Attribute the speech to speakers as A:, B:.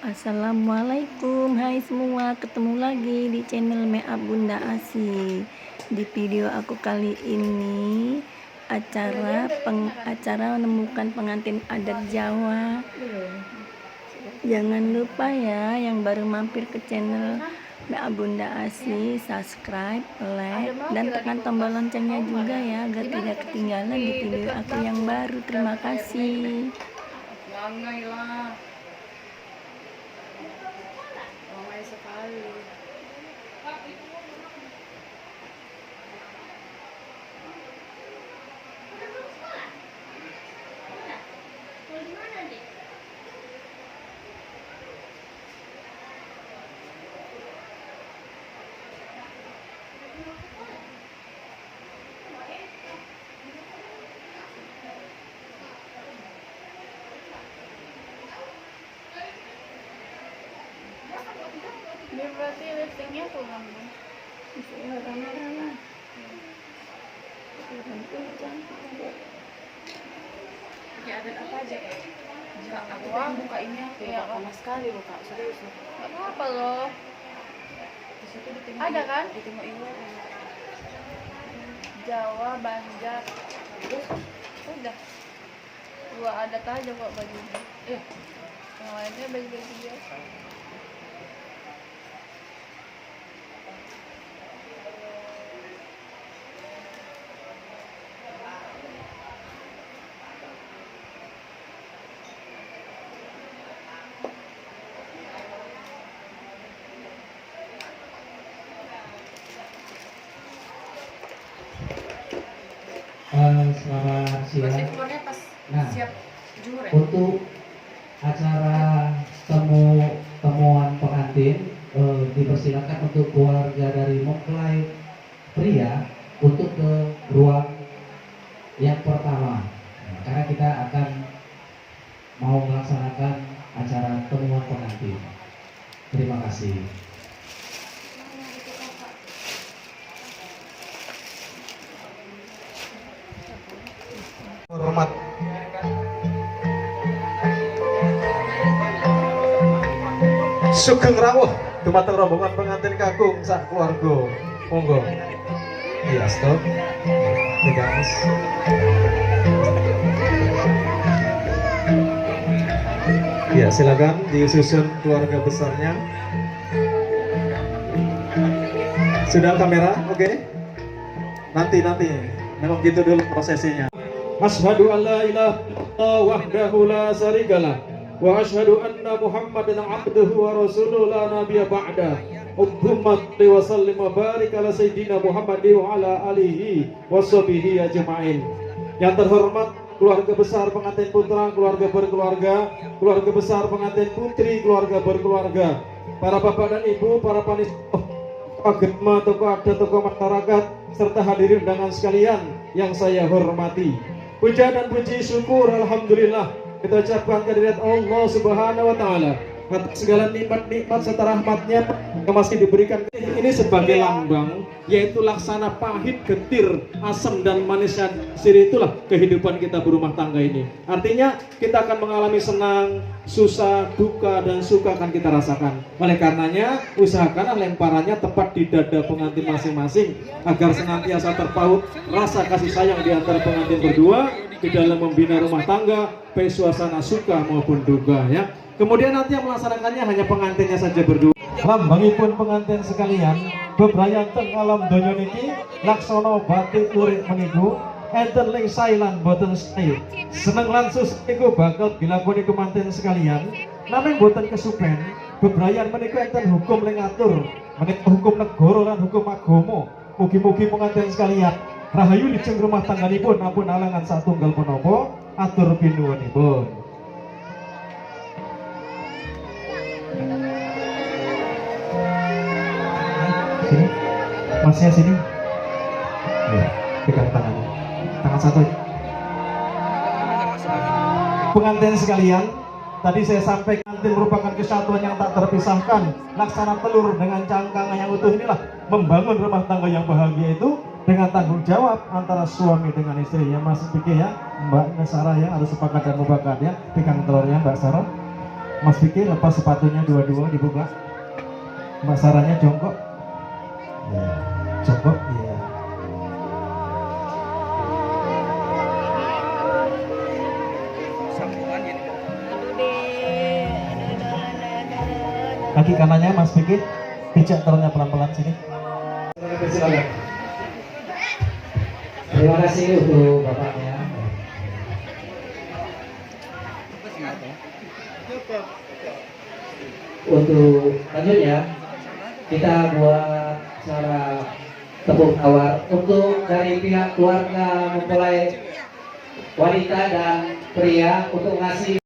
A: Assalamualaikum, hai semua, ketemu lagi di channel Makeup Bunda Asi. Di video aku kali ini acara menemukan pengantin adat Jawa. Jangan lupa ya yang baru mampir ke channel Makeup Bunda Asi, subscribe, like, dan tekan tombol loncengnya juga ya agar tidak ketinggalan di video aku yang baru. Terima kasih.
B: Ramai sekali. Ini berarti lipstiknya kurang nih. Ya ada apa aja kak? Buka ini aku ya lama sekali loh kak, serius loh. Gak apa-apa loh. Di situ ada kan? Di Timur Iwa. Jawa, Banjar. Udah. Dua adat aja kok bajunya. Yang lainnya baju-baju biasa.
C: Selamat siang. Nah,
B: Siap jujur ya?
C: untuk acara temuan pengantin dipersilakan untuk keluarga dari mempelai pria untuk ke ruang yang pertama. Nah, karena kita akan mau melaksanakan acara temuan pengantin. Terima kasih. Hormat Sugeng rawuh dumateng rombongan pengantin kakung sak keluarga. Monggo. Iya, stop. Tegas. Ya, silakan disusun keluarga besarnya. Sudah kamera? Oke. Nanti. Memang gitu dulu prosesinya. Asyhadu an la ilaha illallah wahdahu la syarikalah wa asyhadu anna Muhammadan abduhu wa rasuluhu la nabiyya ba'da. Allahumma shalli wa sallim wa barik ala sayyidina Muhammadin wa ala alihi washabihi ajma'in. Yang terhormat keluarga besar pengantin putra, keluarga berkeluarga, keluarga besar pengantin putri, keluarga berkeluarga, para bapak dan ibu, para panitia agama, tokoh adat, tokoh masyarakat, serta hadirin undangan sekalian yang saya hormati. Puja dan puji syukur alhamdulillah kita ucapkan kehadirat Allah Subhanahu wa taala atas segala nikmat serta rahmatnya yang masih diberikan. Ini sebagai lambang, yaitu laksana pahit, getir, asam dan manisnya siri, itulah kehidupan kita berumah tangga ini. Artinya kita akan mengalami senang, susah, duka, dan suka akan kita rasakan. Oleh karenanya usahakanlah lemparannya tepat di dada pengantin masing-masing agar senantiasa terpaut rasa kasih sayang di antara pengantin berdua di dalam membina rumah tangga, baik suasana suka maupun duka ya. Kemudian nanti yang melaksanakannya hanya pengantinnya saja berdua. Lambangipun pengantin sekalian, bebrayan teng alam donya niki laksana batik urip meniku enten ling sailan boten sae. Seneng lan sus niku bakal dilakoni kemanten sekalian, namung boten kesupen. Bebrayan meniku enten hukum ling ngatur, menika hukum negara lan hukum agama. Mugi-mugi pengantin sekalian rahayu lijeng rumah tangganipun ampun alangan satunggal punapa atur pinuwunipun. Sini, masnya sini. Ya, pegang tangan satu. Pengantin sekalian, tadi saya sampaikan pengantin merupakan kesatuan yang tak terpisahkan. Laksana telur dengan cangkang yang utuh inilah membangun rumah tangga yang bahagia itu dengan tanggung jawab antara suami dengan istri ya. Mas pikir ya, Mbak Sarah ya, harus sepakat dan mufakat ya. Pegang telurnya Mbak Sarah. Mas Vicky lepas sepatunya dua-dua dibuka. Mbak Saranya jongkok. Ya, jongkok. Iya. Kaki kanannya Mas Vicky, pijak telurnya pelan-pelan sini. Silakan.
D: Terima kasih untuk bapaknya. Untuk lanjutnya kita buat cara tepuk tawar untuk dari pihak keluarga mempelai wanita dan pria untuk ngasih